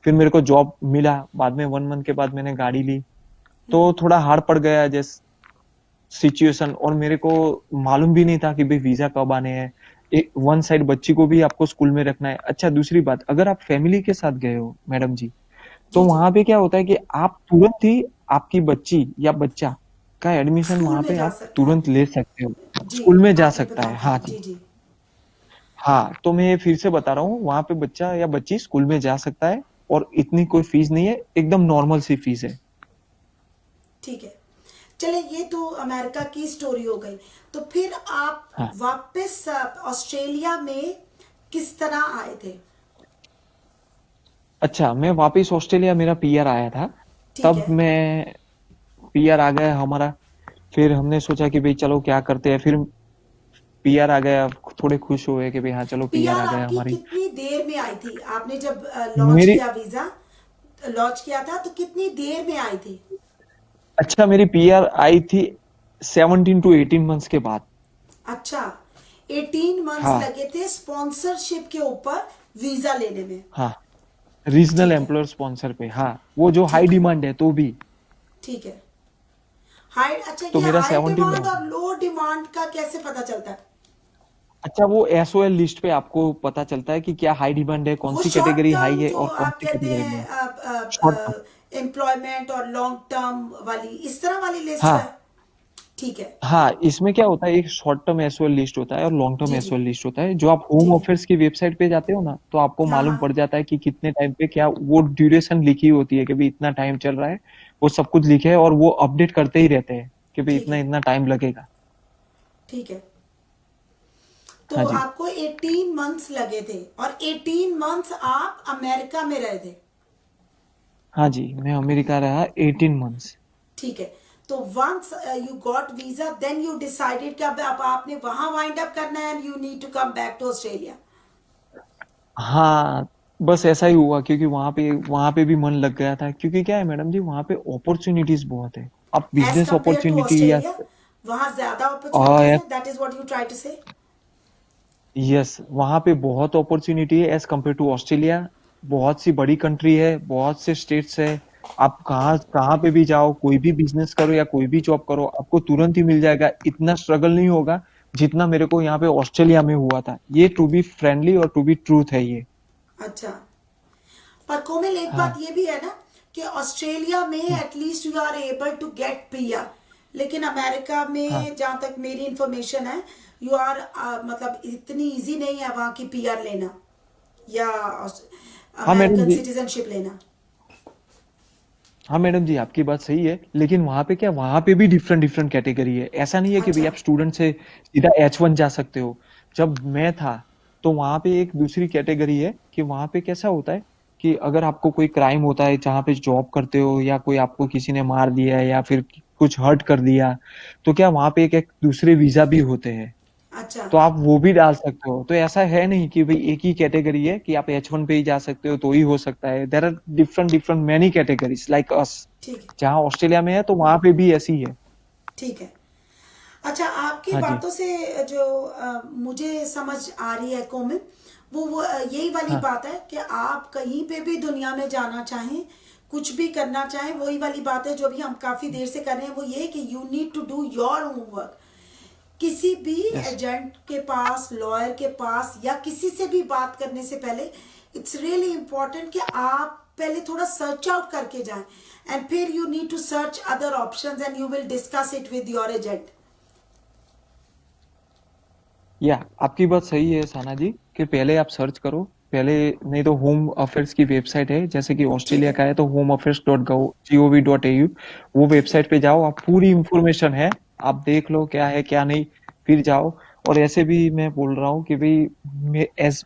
फिर मेरे को जॉब मिला, बाद में 1 मंथ के बाद मैंने गाड़ी ली। तो थोड़ा हार्ड पड़ गया जैसे सिचुएशन, और मेरे को मालूम भी नहीं था कि भाई वीजा कब आने हैं। एक वन साइड बच्ची को भी आपको स्कूल में रखना है। अच्छा, दूसरी बात, अगर आप फैमिली के साथ गए हो मैडम जी, तो जी जी। वहां पे क्या होता है कि आप तुरंत ही आपकी बच्ची या बच्चा का एडमिशन स्कूल वहां में पे जा आप सकता है। तुरंत ले सकते हो, जी, स्कूल में जा आपने सकता है। बताया था। हाँ जी। जी जी। हाँ, तो मैं ये फिर से बता रहा हूँ, वहां पे बच्चा या बच्ची स्कूल में जा सकता है, और इतनी कोई फीस नहीं है, एकदम नॉर्मल सी फीस है। ठीक है। चले, ये तो अमेरिका की स्टोरी हो गई। तो फिर आप हाँ। वापस ऑस्ट्रेलिया में किस तरह आए थे? अच्छा, मैं वापिस ऑस्ट्रेलिया, मेरा PR आया था। ठीक तब है। मैं PR आ गया हमारा। फिर हमने सोचा कि भाई चलो क्या करते हैं। फिर PR आ गया, थोड़े खुश हुए कि भाई हाँ चलो PR पीआर आ गया आपकी हमारी। कितनी देर में आई थी? आपने जब लॉन्च मेरी किया वीजा, लॉन्च किया था, तो कितनी देर में आई थी? अच्छा, मेरी PR आई थी 17 to 18 मंथ्स के बाद। अच्छा, 18 मंथ्स हाँ। लगे थे स्पॉन्सरशिप के ऊपर वीजा लेने में। हाँ, रीजनल ठीक है। एम्प्लॉयर स्पॉन्सर पे, हाँ, वो जो हाई ठीक है। डिमांड है तो भी। ठीक है। हाई, अच्छा, तो ये मेरा हाई 17 डिमांड मंथ। और लो डिमांड का कैसे पता चलता है? अच्छा, वो एसओएल लिस्ट पे आपको पता चलता है कि क्या हाई डिमांड है, कौन वो सी शॉर्ट कैटेगरी हाई टर्म है जो और कौन आप सी कहते कैटेगरी लो। Short term. हैं एम्प्लॉयमेंट और लॉन्ग टर्म वाली, इस तरह वाली लिस्ट है। हाँ ठीक है। हाँ, इसमें क्या होता है, एक शॉर्ट टर्म एसओएल लिस्ट होता है और लॉन्ग टर्म जी जी एसओएल लिस्ट होता है। जो आप होम जी। ऑफिस की वेबसाइट पे जाते हो ना, तो आपको हाँ मालूम हाँ। पड़ जाता है कि कितने टाइम पे क्या वो ड्यूरेशन लिखी होती है कि भाई इतना टाइम चल रहा है। वो सब कुछ लिखे है और वो अपडेट करते ही रहते हैं कि भाई ठीक इतना है। इतना टाइम लगेगा। ठीक है। तो हाँ जी। आपको 18 मंथ्स लगे थे और 18 मंथ्स आप अमेरिका में रहे थे। हाँ जी, मैं अमेरिका रहा 18 मंथ्स। ठीक है। तो once you got visa then you decided कि अब आपने वहां वाइंड अप करना है and you need to come back to Australia. हाँ, बस ऐसा ही हुआ क्योंकि वहां पे भी मन लग गया था, क्योंकि क्या है मैडम जी, वहां पे अपॉर्चुनिटीज बहुत है। आप as business compare to opportunity या ऑस्ट्रेलिया वहां ज्यादा अपॉर्चुनिटीज है, that is what you try to say. Yes, वहां पे बहुत अपॉर्चुनिटी है एज कम्पेयर टू ऑस्ट्रेलिया। बहुत सी बड़ी कंट्री है, बहुत से स्टेट्स है। आप कहाँ कहाँ पे भी जाओ, कोई भी बिजनेस करो या कोई भी जॉब करो, आपको तुरंत ही मिल जाएगा। इतना स्ट्रगल नहीं होगा जितना मेरे को यहाँ पे ऑस्ट्रेलिया में हुआ था। ये टू बी फ्रेंडली और टू बी ट्रूथ है ये। अच्छा। पर कोमल एक बात हाँ ये भी है ना कि ऑस्ट्रेलिया में at least you are able to get PR, लेकिन अमेरिका हाँ में जहां तक मेरी इंफॉर्मेशन है यू आर मतलब इतनी इजी नहीं है वहां की पीआर लेना या हाँ मैडम अमेरिकन जी। सिटीजनशिप लेना। हाँ मैडम जी, आपकी बात सही है, लेकिन वहां पे क्या, वहां पे भी डिफरेंट डिफरेंट कैटेगरी है। ऐसा नहीं है कि भाई अच्छा। आप स्टूडेंट से सीधा H1 जा सकते हो। जब मैं था तो वहां पे एक दूसरी कैटेगरी है कि वहां पे कैसा होता है कि अगर आपको कोई क्राइम होता है जहाँ पे जॉब करते हो, या कोई आपको किसी ने मार दिया है या फिर कुछ हर्ट कर दिया, तो क्या वहां पे एक दूसरे वीजा भी होते हैं। अच्छा। तो आप वो भी डाल सकते हो। तो ऐसा है नहीं कि भाई एक ही कैटेगरी है कि आप H1 पे ही जा सकते हो तो ही हो सकता है। There are different different many categories like us. ठीक है। जहाँ ऑस्ट्रेलिया में है तो वहां पे भी ऐसी है। ठीक है। अच्छा, आपकी हाँ जी। बातों से जो मुझे समझ आ रही है कोमल, वो यही वाली हाँ बात है कि आप कहीं पे भी दुनिया में जाना चाहें, कुछ भी करना चाहें, वही वाली बात है जो भी हम काफी देर से कर रहे हैं, वो ये कि you need to do your homework. किसी भी यस। एजेंट के पास, लॉयर के पास या किसी से भी बात करने से पहले इट्स रियली इंपॉर्टेंट कि आप पहले थोड़ा सर्च आउट करके जाएं एंड फिर you need to search other options and you will discuss it with your agent. या आपकी बात सही है साना जी, कि पहले आप सर्च करो। पहले नहीं तो होम अफेयर्स की वेबसाइट है, जैसे कि ठीक ऑस्ट्रेलिया है। का है तो homeaffairs.gov.au। वो ठीक है। वेबसाइट पे जाओ, आप पूरी इंफॉर्मेशन है, आप देख लो क्या है क्या नहीं, फिर जाओ। और ऐसे भी मैं बोल रहा हूँ कि भाई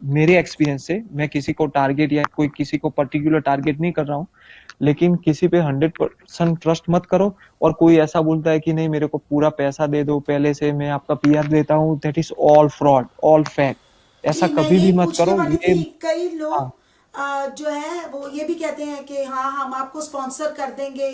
मेरे एक्सपीरियंस से मैं किसी को टारगेट या कोई किसी को पर्टिकुलर टारगेट नहीं कर रहा हूँ, लेकिन किसी पे 100% ट्रस्ट मत करो। और कोई ऐसा बोलता है कि नहीं मेरे को पूरा पैसा दे दो पहले से, मैं आपका पीआर देता हूँ, that is all fraud, all fact. ऐसा जी, मैं कभी यही भी मत पूछने करो वाली ये। थी। कई हाँ लोग जो है वो ये भी कहते हैं कि हाँ हम आपको स्पॉन्सर कर देंगे,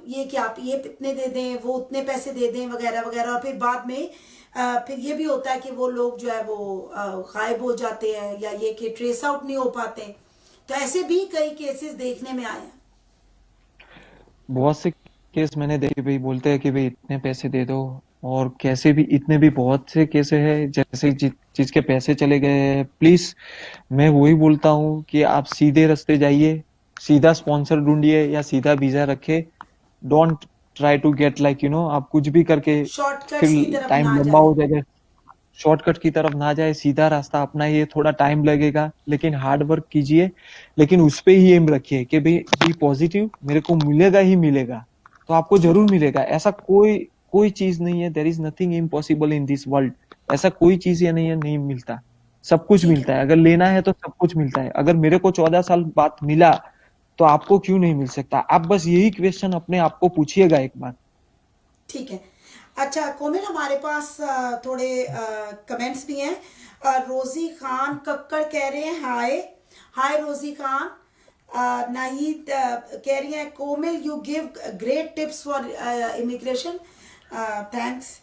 ये कि आप ये इतने दे दें, वो उतने पैसे दे दें वगैरह वगैरह, और फिर बाद में फिर ये भी होता है कि वो लोग जो है वो गायब हो जाते हैं या ये कि ट्रेस आउट नहीं हो पाते। तो ऐसे भी कई केसेस देखने में आए हैं। बहुत से केस मैंने देखे, भाई बोलते हैं कि भाई इतने पैसे दे दो। और कैसे भी इतने भी बहुत से केस है, जैसे जिसके पैसे चले गए हैं, प्लीज मैं वही बोलता हूँ कि आप सीधे रास्ते जाइए, सीधा स्पॉन्सर ढूंढिए या सीधा वीजा रखे। Don't try to get like आप कुछ भी करके शॉर्टकट्स की फिर तरफ टाइम ना लंबा जाए। हो जाएगा। शॉर्टकट की तरफ ना जाए, सीधा रास्ता अपनाइए। थोड़ा टाइम लगेगा लेकिन हार्ड वर्क कीजिए। लेकिन उस पे ही एम रखिए कि भाई बी पॉजिटिव, मेरे को मिलेगा ही मिलेगा। तो आपको ठीक जरूर है। मिलेगा। ऐसा कोई कोई चीज नहीं है, there is nothing impossible in this world. ऐसा कोई चीज ये नहीं है नहीं मिलता। सब कुछ ठीक है। मिलता है, अगर लेना है तो सब कुछ मिलता है। अगर मेरे को 14 साल बाद मिला तो आपको क्यों नहीं मिल सकता। आप बस यही क्वेश्चन अपने आप को पूछिएगा एक बार। ठीक है। अच्छा कोमिल, हमारे पास थोड़े कमेंट्स भी हैं। रोजी खान कक्कड़ कह रहे हैं हाय। हाय रोजी खान। नाहिद कह रही हैं Komil you give great tips for immigration, thanks.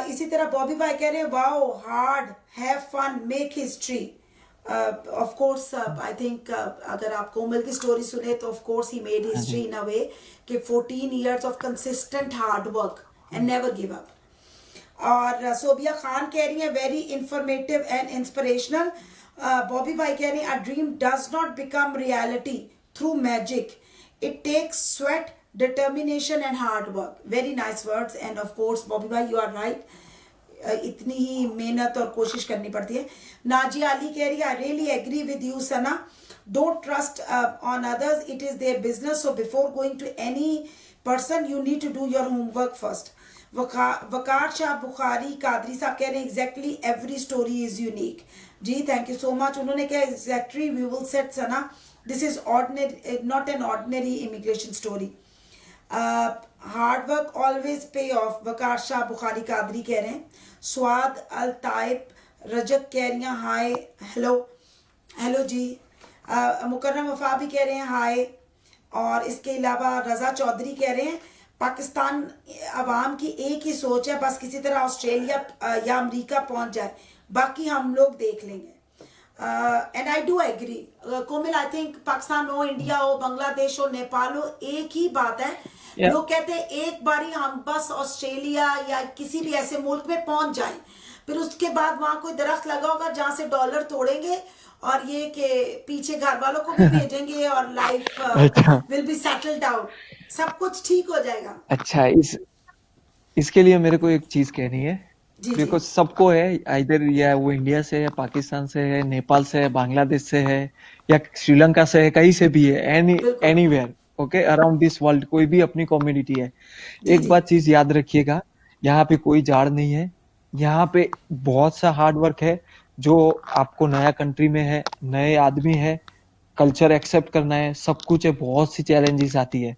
इसी तरह बॉबी भाई कह रहे हैं wow hard, have fun, make history. Of course I think अगर आप कोमल की स्टोरी सुने तो ऑफ कोर्स ही मेड हाँ history ji. In a way कि 14 years of consistent hard work and never give up. और सोबिया खान कह रही है very informative and inspirational. Bobby भाई कह रहे हैं a dream does not become reality through magic, it takes sweat, determination and hard work. Very nice words and of course Bobby भाई you are right, इतनी ही मेहनत और कोशिश करनी पड़ती है। नाजिया अली कह रही है I really agree with you Sana, don't trust on others, it is their business, so before going to any person you need to do your homework first। Waqar Shah Bukhari Qadri साहब कह रहे हैं exactly every story is unique. जी thank you so much. उन्होंने कहा exactly we will set Sana this is ordinary not an ordinary immigration story, hard work always pay off. वकार शाह बुखारी कादरी कह रहे हैं। स्वाद अल ताइब रजत कह रही हैं हाय हेलो हेलो जी। मुकर्रम वफा भी कह रहे हैं हाय। और इसके अलावा रज़ा चौधरी कह रहे हैं पाकिस्तान अवाम की एक ही सोच है, बस किसी तरह ऑस्ट्रेलिया या अमेरिका पहुंच जाए, बाकी हम लोग देख लेंगे। And I do agree Komil, I think Pakistan हो, इंडिया हो, बांग्लादेश हो, नेपाल हो, एक ही बात है। या लोग कहते हैं एक बारी हम बस ऑस्ट्रेलिया या किसी भी ऐसे मुल्क में पहुंच जाएं, फिर उसके बाद वहां कोई दरख्त लगा होगा जहां से डॉलर तोड़ेंगे और ये कि पीछे घर वालों को भी भेजेंगे और लाइफ अच्छा विल बी सेटल्ड आउट, सब कुछ ठीक हो जाएगा। अच्छा इसके लिए मेरे को एक चीज कहनी है। जी जी देखो सबको है, इधर या वो इंडिया से है, पाकिस्तान से है, नेपाल से है, बांग्लादेश से है, या श्रीलंका से है, कहीं से भी है, बिल्कुल। Anywhere, okay, around this world कोई भी अपनी कम्युनिटी है। जी एक जी बात चीज याद रखिएगा, यहाँ पे कोई जाड़ नहीं है, यहाँ पे बहुत सा हार्ड वर्क है। जो आपको नया कंट्री में है, नए आदमी है, कल्चर एक्सेप्ट करना है, सब कुछ है, बहुत सी चैलेंजेस आती है।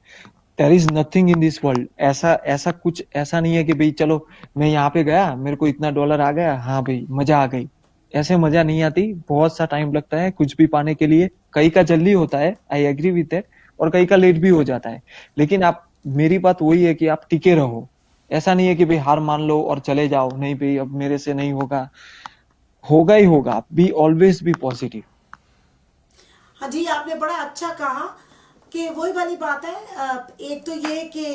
There is nothing in this world, ऐसा ऐसा कुछ ऐसा नहीं है कि भाई चलो मैं यहाँ पे गया, मेरे को इतना डॉलर आ गया, हाँ भाई मजा आ गई। ऐसे मजा नहीं आती, बहुत सा टाइम लगता है कुछ भी पाने के लिए। कई का जल्दी होता है, आई एग्री विद दैट, और कई का लेट भी हो जाता है। लेकिन आप, मेरी बात वही है कि आप टिके रहो। ऐसा नहीं है कि भाई हार मान लो और चले जाओ, नहीं भाई अब मेरे से नहीं होगा, होगा ही होगा। Be always be positive. हाँ जी, आपने बड़ा अच्छा कहा कि वही वाली बात है। एक तो ये कि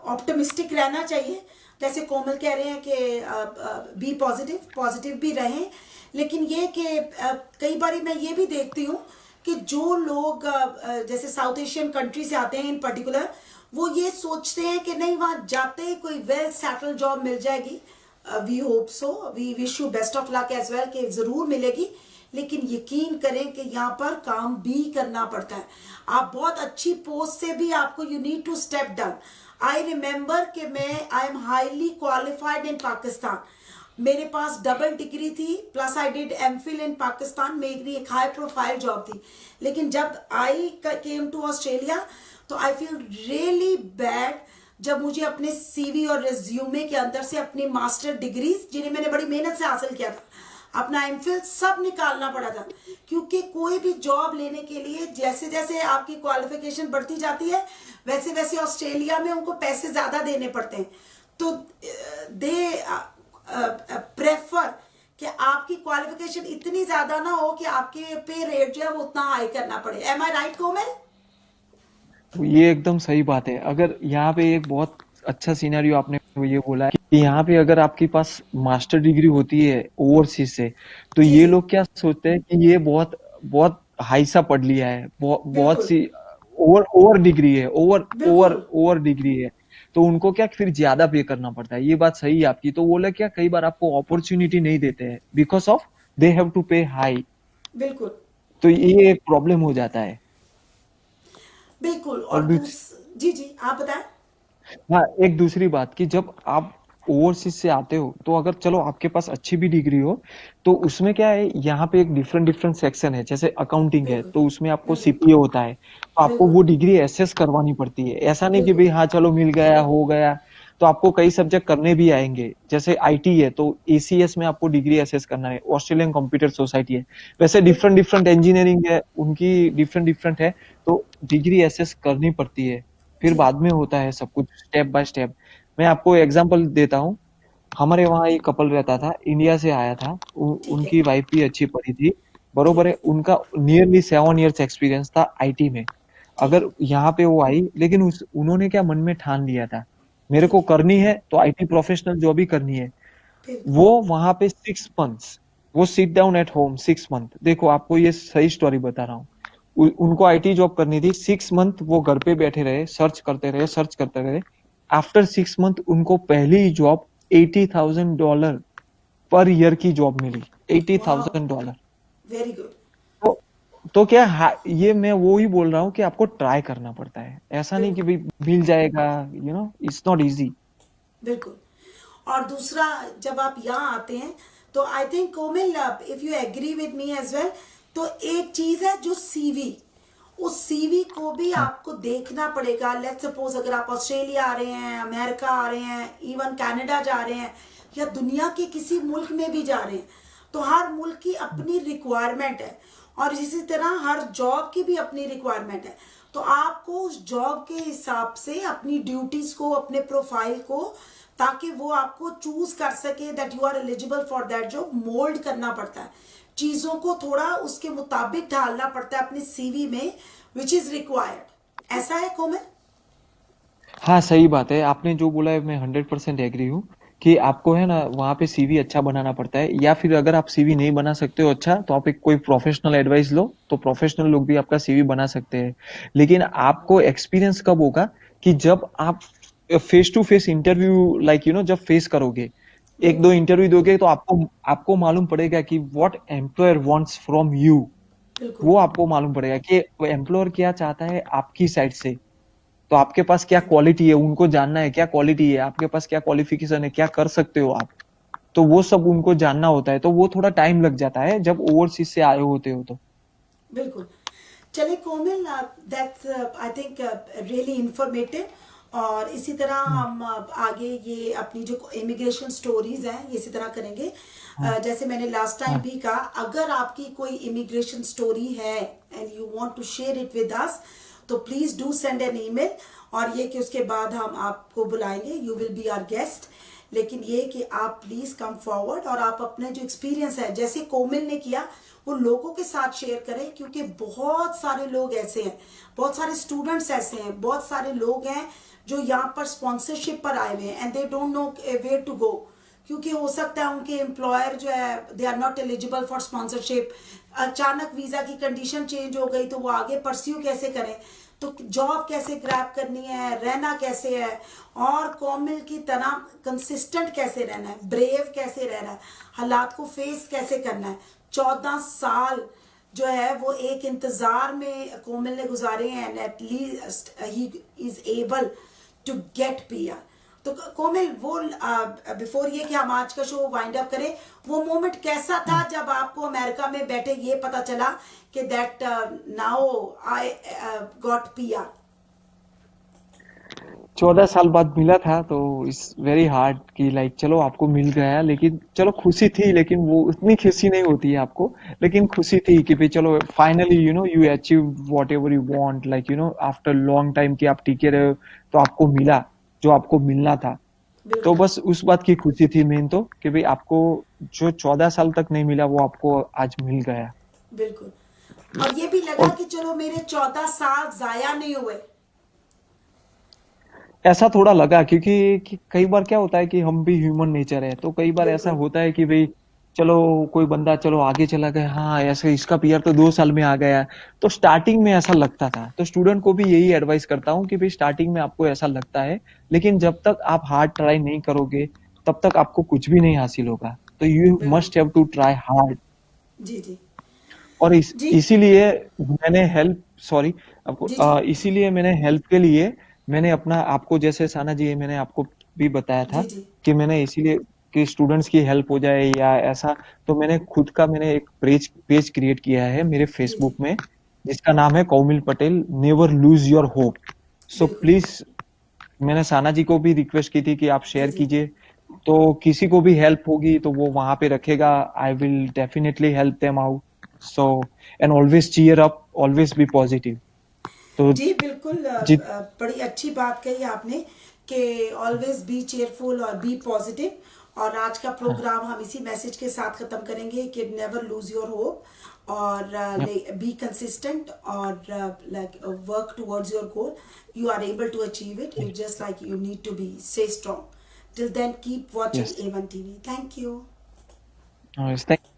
ऑप्टिमिस्टिक रहना चाहिए, जैसे कोमल कह रहे हैं कि बी पॉजिटिव, पॉजिटिव भी रहें। लेकिन ये कि कई बार मैं ये भी देखती हूँ कि जो लोग जैसे साउथ एशियन कंट्री से आते हैं इन पर्टिकुलर, वो ये सोचते हैं कि नहीं वहाँ जाते ही कोई वेल सेटल जॉब मिल जाएगी। We hope so, we wish you best of luck as well कि ज़रूर मिलेगी। लेकिन यकीन करें कि यहाँ पर काम भी करना पड़ता है। आप बहुत अच्छी पोस्ट से भी आपको you need to step down. I remember कि मैं I am highly qualified in Pakistan, मेरे पास डबल डिग्री थी, plus I did MPhil in Pakistan, मेरी एक हाई प्रोफाइल जॉब थी। लेकिन जब आई केम टू ऑस्ट्रेलिया तो आई फील रियली बैड जब मुझे अपने सीवी और रिज्यूमे के अंदर से अपनी मास्टर डिग्रीज, जिन्हें मैंने बड़ी मेहनत से हासिल किया था, अपना एमफिल सब निकालना पड़ा था। क्योंकि कोई भी जॉब लेने के लिए जैसे जैसे आपकी क्वालिफिकेशन बढ़ती जाती है, वैसे वैसे ऑस्ट्रेलिया में उनको पैसे ज़्यादा देने पड़ते हैं। तो दे प्रेफर कि आपकी क्वालिफिकेशन इतनी ज़्यादा ना हो कि आपके पे रेट जो है वो उतना हाई करना पड़े। एम आई राइट कोमल? तो ये एकदम सही बात है। अगर यहाँ पे एक बहुत अच्छा सिनेरियो आपने ये बोला है कि यहाँ पे अगर आपके पास मास्टर डिग्री होती है ओवरसीज से, तो जी ये जी लोग क्या सोचते हैं कि ये बहुत बहुत हाई सा पढ़ लिया है, बहुत बिल्कुल सी ओवर ओवर डिग्री है, ओवर ओवर बिल्कुल ओवर डिग्री है। तो उनको क्या फिर ज्यादा पे करना पड़ता है। ये बात सही है आपकी। तो वो लोग क्या कई बार आपको अपॉर्चुनिटी नहीं देते हैं because of they have to pay high. बिल्कुल तो ये एक प्रॉब्लम हो जाता है। बिल्कुल। और और जी जी आप बताएं। हाँ, एक दूसरी बात कि जब आप ओवरसीज से आते हो, तो अगर चलो आपके पास अच्छी भी डिग्री हो, तो उसमें क्या है, यहाँ पे एक डिफरेंट डिफरेंट सेक्शन है। जैसे अकाउंटिंग है बिल्कुल तो उसमें आपको बिल्कुल सीपीए होता है, तो आपको बिल्कुल वो डिग्री एसेस करवानी पड़ती है। ऐसा नहीं कि बिल्कुल भाई हाँ चलो मिल गया हो गया। तो आपको कई सब्जेक्ट करने भी आएंगे। जैसे आईटी है तो एसीएस में आपको डिग्री एसेस करना है, ऑस्ट्रेलियन कंप्यूटर सोसाइटी है, वैसे डिफरेंट बिल्कुल डिफरेंट इंजीनियरिंग है, उनकी डिफरेंट डिफरेंट है। तो डिग्री एसेस करनी पड़ती है, फिर जी बाद में होता है सब कुछ स्टेप बाय स्टेप। मैं आपको एग्जांपल देता हूँ। हमारे वहाँ एक कपल रहता था, इंडिया से आया था। ठीक है उनकी वाइफ भी अच्छी पढ़ी थी, बरोबर ठीक है। है उनका नियरली 7 इयर्स एक्सपीरियंस था आईटी में। ठीक अगर है यहाँ पे वो आई, लेकिन उन्होंने क्या मन में ठान लिया था मेरे को ठीक है। करनी है तो आईटी प्रोफेशनल जॉब ही करनी है। बिल्कुल। वो वहां पे 6 मंथ्स, वो sit down at home 6 month, देखो आपको ये सही स्टोरी बता रहा हूँ। उनको आईटी जॉब करनी थी, 6 मंथ वो घर पे बैठे रहे, सर्च करते रहे, सर्च करते रहे। आफ्टर 6 मंथ उनको पहली जॉब $80,000 पर ईयर की जॉब मिली। वाह। $80,000। Very good. तो, तो क्या ये मैं वो ही बोल रहा हूँ कि आपको ट्राई करना पड़ता है, ऐसा नहीं कि बिल्कुल। भाई मिल जाएगा। It's not easy. बिल्कुल। और दूसरा, जब आप यहाँ आते हैं तो I think Komil, if you agree with me as well, तो एक चीज है जो सीवी, उस सीवी को भी हाँ, आपको देखना पड़ेगा। लेट्स सपोज अगर आप ऑस्ट्रेलिया आ रहे हैं, अमेरिका आ रहे हैं, इवन कनाडा जा रहे हैं, या दुनिया के किसी मुल्क में भी जा रहे हैं, तो हर मुल्क की अपनी रिक्वायरमेंट है, और इसी तरह हर जॉब की भी अपनी रिक्वायरमेंट है। तो आपको उस जॉब के हिसाब से अपनी ड्यूटीज को, अपने प्रोफाइल को, ताकि वो आपको चूज कर सके that you are eligible for that job, mould करना पड़ता है, चीजों को थोड़ा उसके मुताबिक ढालना पड़ता है अपनी सीवी में, विच इज रिक्वायर्ड। ऐसा है कोमल? हाँ, सही बात है, आपने जो बोला है मैं 100% एग्री हूँ कि आपको है ना वहाँ पे सीवी अच्छा बनाना पड़ता है, या फिर अगर आप सीवी नहीं बना सकते हो अच्छा, तो आप एक कोई प्रोफेशनल एडवाइस लो, तो प्रोफेशनल लोग भी आपका सीवी बना सकते हैं। लेकिन आपको एक्सपीरियंस कब होगा कि जब आप फेस टू फेस इंटरव्यू, जब फेस करोगे, एक दो बिल्कुल। इंटरव्यू दोगे, तो आपको आपको मालूम पड़ेगा कि what employer wants from you. बिल्कुल। वो आपको मालूम पड़ेगा कि एम्प्लॉयर क्या चाहता है आपकी साइड से। तो आपके पास क्या क्वालिटी है, उनको जानना है क्या क्वालिटी है, आपके पास क्या क्वालिफिकेशन है, क्या कर सकते हो आप। तो वो सब उनको जानना होता है, तो वो थोड़ा टाइम लग जाता है जब ओवरसीज से आए होते हो तो। बिल्कुल। चलिए Komil, that's I think really informative. और इसी तरह हम्म, हम आगे ये अपनी जो इमिग्रेशन स्टोरीज हैं ये इसी तरह करेंगे। हाँ, जैसे मैंने लास्ट टाइम हाँ, भी कहा, अगर आपकी कोई इमिग्रेशन स्टोरी है and you want to share it with us, तो please do send an email. और ये कि उसके बाद हम आपको बुलाएंगे, you will be our guest. लेकिन ये कि आप प्लीज कम फॉरवर्ड और आप अपने जो एक्सपीरियंस है, जैसे कोमिल ने किया, वो लोगों के साथ शेयर करें, क्योंकि बहुत सारे लोग ऐसे हैं, बहुत सारे स्टूडेंट्स ऐसे हैं, बहुत सारे लोग हैं जो यहाँ पर स्पॉन्सरशिप पर आए हुए हैं and they don't know where to go. क्योंकि हो सकता है उनके एम्प्लॉयर जो है they are not eligible for sponsorship, अचानक वीजा की कंडीशन चेंज हो गई, तो वो आगे परस्यू कैसे करें, तो जॉब कैसे ग्रैब करनी है, रहना कैसे है, और कॉमिल की तरह कंसिस्टेंट कैसे रहना है, ब्रेव कैसे रहना है, हालात को फेस कैसे करना है। 14 साल जो है वो एक इंतजार में कोमिल ने गुजारे हैं, and at least he is able to get PR. तो कोमिल, वो बिफोर ये कि हम आज का शो वाइंड अप करें, वो मोमेंट कैसा था हाँ। जब आपको अमेरिका में बैठे ये पता चला कि that now I got PR? 14 साल बाद मिला था, तो इट्स वेरी हार्ड कि चलो आपको मिल गया, लेकिन चलो खुशी थी, लेकिन वो उतनी खुशी नहीं होती है आपको। लेकिन खुशी थी कि भाई चलो finally you achieve what ever you want, after long time कि आप टिके रहे हो, तो आपको मिला जो आपको मिलना था। तो बिल्कुल। बस उस बात की खुशी थी मेन, तो कि भाई आपको जो 14 साल तक नहीं मिला वो आपको आज मिल गया। बिल्कुल। और ये भी लगा और कि चलो मेरे 14 साल जाया नहीं हुए। ऐसा थोड़ा लगा, क्योंकि कई बार क्या होता है कि हम भी ह्यूमन नेचर है, तो कई बार ऐसा बिल्कुल। होता है कि भाई चलो कोई बंदा चलो आगे चला गया, हाँ ऐसे इसका पीआर तो 2 साल में आ गया। तो स्टार्टिंग में ऐसा लगता था, तो स्टूडेंट को भी यही एडवाइस करता हूँ कि भाई स्टार्टिंग में आपको ऐसा लगता है, लेकिन जब तक आप हार्ड ट्राई नहीं करोगे तब तक आपको कुछ भी नहीं हासिल होगा। तो यू बिल्कुल। Must have to try hard. जी जी। और जी इसीलिए मैंने हेल्प, सॉरी आपको, जी। जी इसीलिए मैंने हेल्प के लिए मैंने अपना आपको, जैसे साना जी मैंने आपको भी बताया था जी। जी कि मैंने इसीलिए कि स्टूडेंट्स की हेल्प हो जाए या ऐसा, तो मैंने एक पेज पेज क्रिएट किया है मेरे जी। जी। फेसबुक में, जिसका नाम है Kaumil Patel never lose your hope. So बिल्कुल। प्लीज, मैंने साना जी को भी रिक्वेस्ट की थी कि आप जी शेयर जी। कीजिए, तो किसी को भी हेल्प होगी तो वो वहां पे रखेगा, I will definitely help them out. So and always cheer up, always be positive. तो जी बिल्कुल। जी, बड़ी अच्छी बात कही आपने कि ऑलवेज बी चेयरफुल और बी पॉजिटिव। और आज का प्रोग्राम हम इसी मैसेज के साथ खत्म करेंगे कि नेवर लूज योर होप और बी कंसिस्टेंट और like work towards your goal. You are able to achieve it. You just like you need to be stay strong. Till then, keep watching Yes. A1 TV. Thank you. Yes. Thank